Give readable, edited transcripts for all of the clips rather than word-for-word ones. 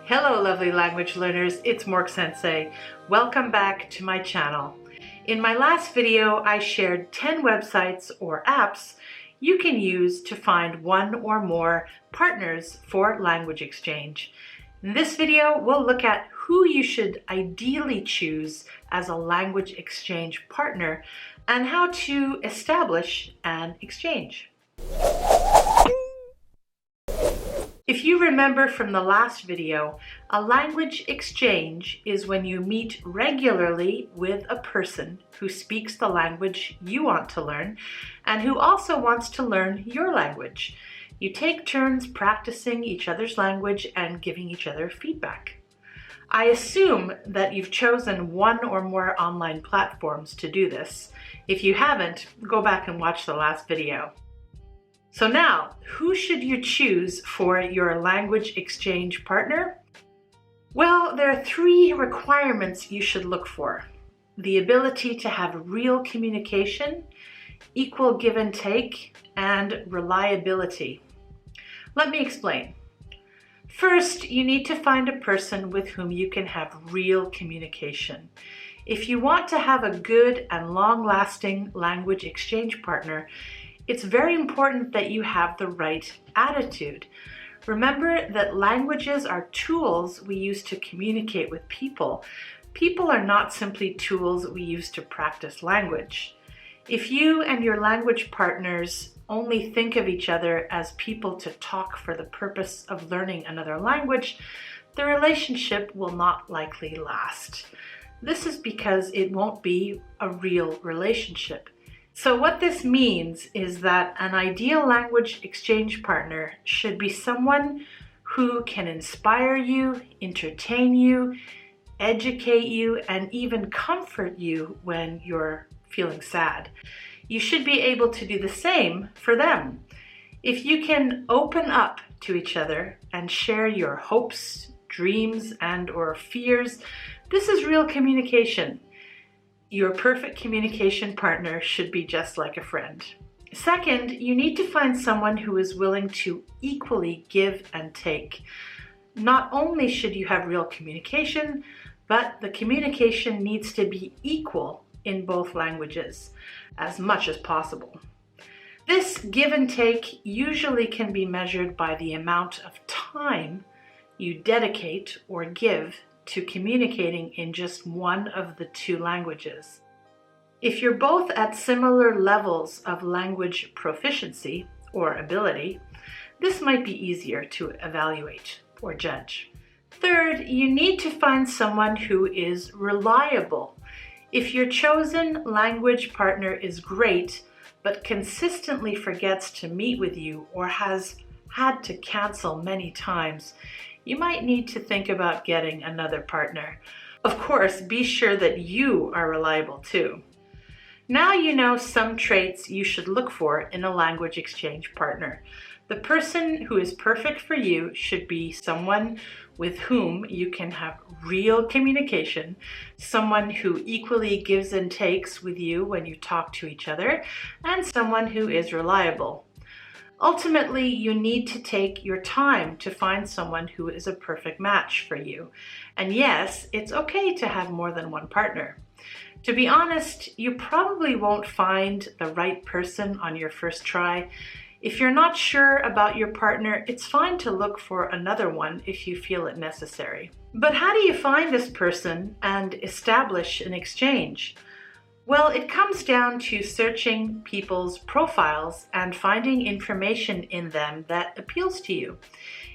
Hello lovely language learners, it's Mork Sensei. Welcome back to my channel. In my last video, I shared 10 websites or apps you can use to find one or more partners for language exchange. In this video, we'll look at who you should ideally choose as a language exchange partner and how to establish an exchange. If you remember from the last video, a language exchange is when you meet regularly with a person who speaks the language you want to learn and who also wants to learn your language. You take turns practicing each other's language and giving each other feedback. I assume that you've chosen one or more online platforms to do this. If you haven't, go back and watch the last video. So now, who should you choose for your language exchange partner? Well, there are 3 requirements you should look for. The ability to have real communication, equal give and take, and reliability. Let me explain. First, you need to find a person with whom you can have real communication. If you want to have a good and long-lasting language exchange partner, it's very important that you have the right attitude. Remember that languages are tools we use to communicate with people. People are not simply tools we use to practice language. If you and your language partners only think of each other as people to talk for the purpose of learning another language, the relationship will not likely last. This is because it won't be a real relationship. So what this means is that an ideal language exchange partner should be someone who can inspire you, entertain you, educate you, and even comfort you when you're feeling sad. You should be able to do the same for them. If you can open up to each other and share your hopes, dreams, and/or fears, this is real communication. Your perfect communication partner should be just like a friend. Second, you need to find someone who is willing to equally give and take. Not only should you have real communication, but the communication needs to be equal in both languages, as much as possible. This give and take usually can be measured by the amount of time you dedicate or give to communicating in just one of the 2 languages. If you're both at similar levels of language proficiency or ability, this might be easier to evaluate or judge. Third, you need to find someone who is reliable. If your chosen language partner is great, but consistently forgets to meet with you or has had to cancel many times, you might need to think about getting another partner. Of course, be sure that you are reliable too. Now you know some traits you should look for in a language exchange partner. The person who is perfect for you should be someone with whom you can have real communication, someone who equally gives and takes with you when you talk to each other, and someone who is reliable. Ultimately, you need to take your time to find someone who is a perfect match for you. And yes, it's okay to have more than one partner. To be honest, you probably won't find the right person on your first try. If you're not sure about your partner, it's fine to look for another one if you feel it necessary. But how do you find this person and establish an exchange? Well, it comes down to searching people's profiles and finding information in them that appeals to you.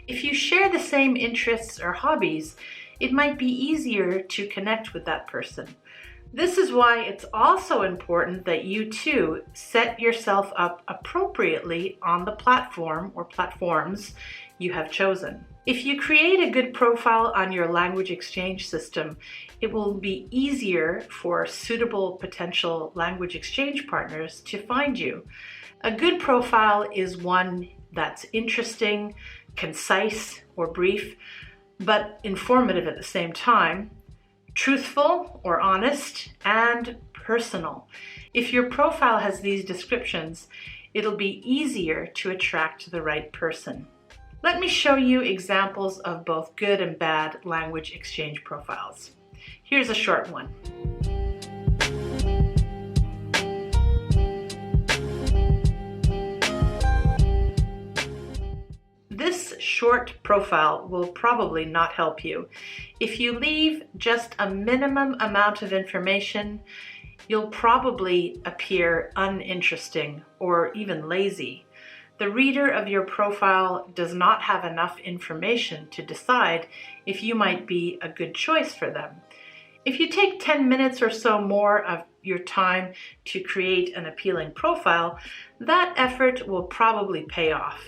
If you share the same interests or hobbies, it might be easier to connect with that person. This is why it's also important that you too set yourself up appropriately on the platform or platforms you have chosen. If you create a good profile on your language exchange system, it will be easier for suitable potential language exchange partners to find you. A good profile is one that's interesting, concise or brief, but informative at the same time, truthful or honest, and personal. If your profile has these descriptions, it'll be easier to attract the right person. Let me show you examples of both good and bad language exchange profiles. Here's a short one. This short profile will probably not help you. If you leave just a minimum amount of information, you'll probably appear uninteresting or even lazy. The reader of your profile does not have enough information to decide if you might be a good choice for them. If you take 10 minutes or so more of your time to create an appealing profile, that effort will probably pay off.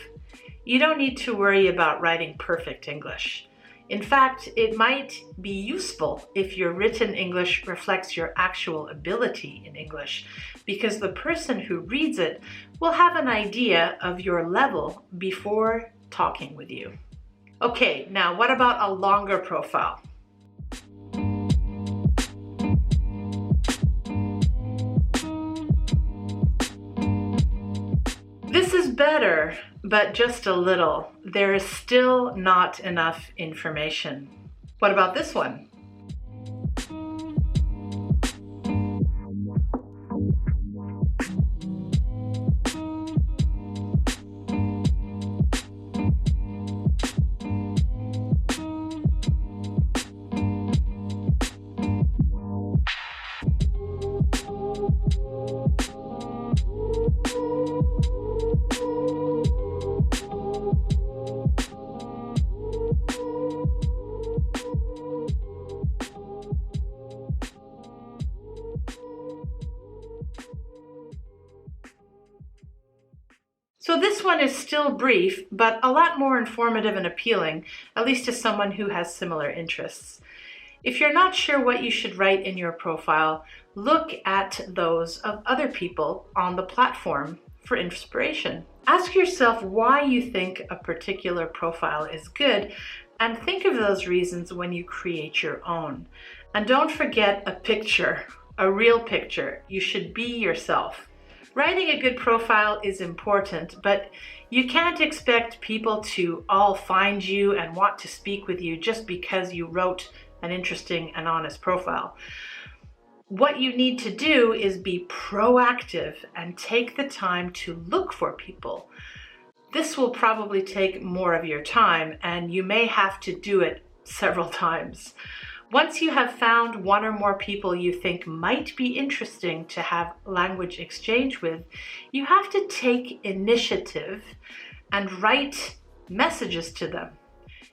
You don't need to worry about writing perfect English. In fact, it might be useful if your written English reflects your actual ability in English, because the person who reads it will have an idea of your level before talking with you. Okay, now what about a longer profile? This is better, but just a little. There is still not enough information. What about this one? So this one is still brief, but a lot more informative and appealing, at least to someone who has similar interests. If you're not sure what you should write in your profile, look at those of other people on the platform for inspiration. Ask yourself why you think a particular profile is good, and think of those reasons when you create your own. And don't forget a picture, a real picture. You should be yourself. Writing a good profile is important, but you can't expect people to all find you and want to speak with you just because you wrote an interesting and honest profile. What you need to do is be proactive and take the time to look for people. This will probably take more of your time, and you may have to do it several times. Once you have found one or more people you think might be interesting to have language exchange with, you have to take initiative and write messages to them.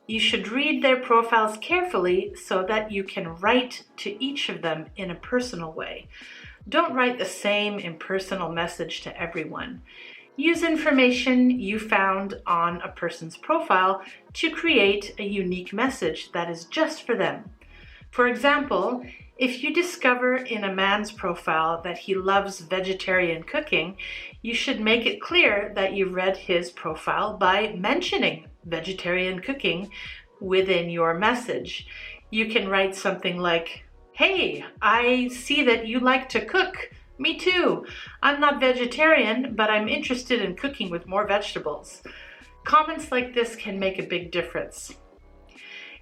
You should read their profiles carefully so that you can write to each of them in a personal way. Don't write the same impersonal message to everyone. Use information you found on a person's profile to create a unique message that is just for them. For example, if you discover in a man's profile that he loves vegetarian cooking, you should make it clear that you read his profile by mentioning vegetarian cooking within your message. You can write something like, "Hey, I see that you like to cook. Me too. I'm not vegetarian, but I'm interested in cooking with more vegetables." Comments like this can make a big difference.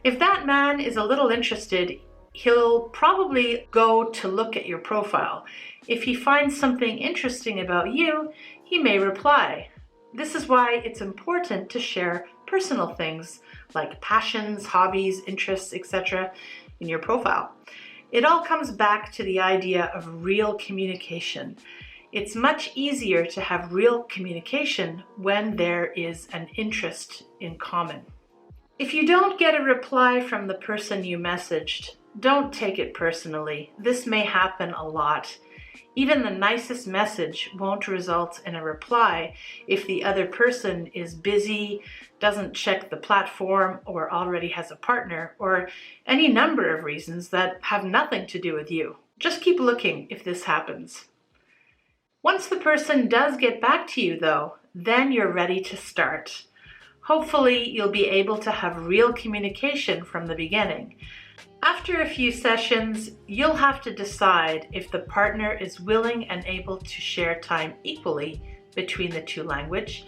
If that man is a little interested, he'll probably go to look at your profile. If he finds something interesting about you, he may reply. This is why it's important to share personal things like passions, hobbies, interests, etc. in your profile. It all comes back to the idea of real communication. It's much easier to have real communication when there is an interest in common. If you don't get a reply from the person you messaged, don't take it personally. This may happen a lot. Even the nicest message won't result in a reply if the other person is busy, doesn't check the platform, or already has a partner, or any number of reasons that have nothing to do with you. Just keep looking if this happens. Once the person does get back to you though, then you're ready to start. Hopefully, you'll be able to have real communication from the beginning. After a few sessions, you'll have to decide if the partner is willing and able to share time equally between the two languages,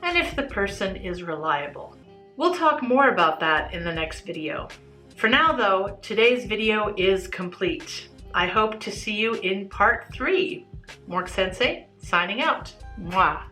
and if the person is reliable. We'll talk more about that in the next video. For now though, today's video is complete. I hope to see you in part 3. Mork Sensei, signing out. Mwah.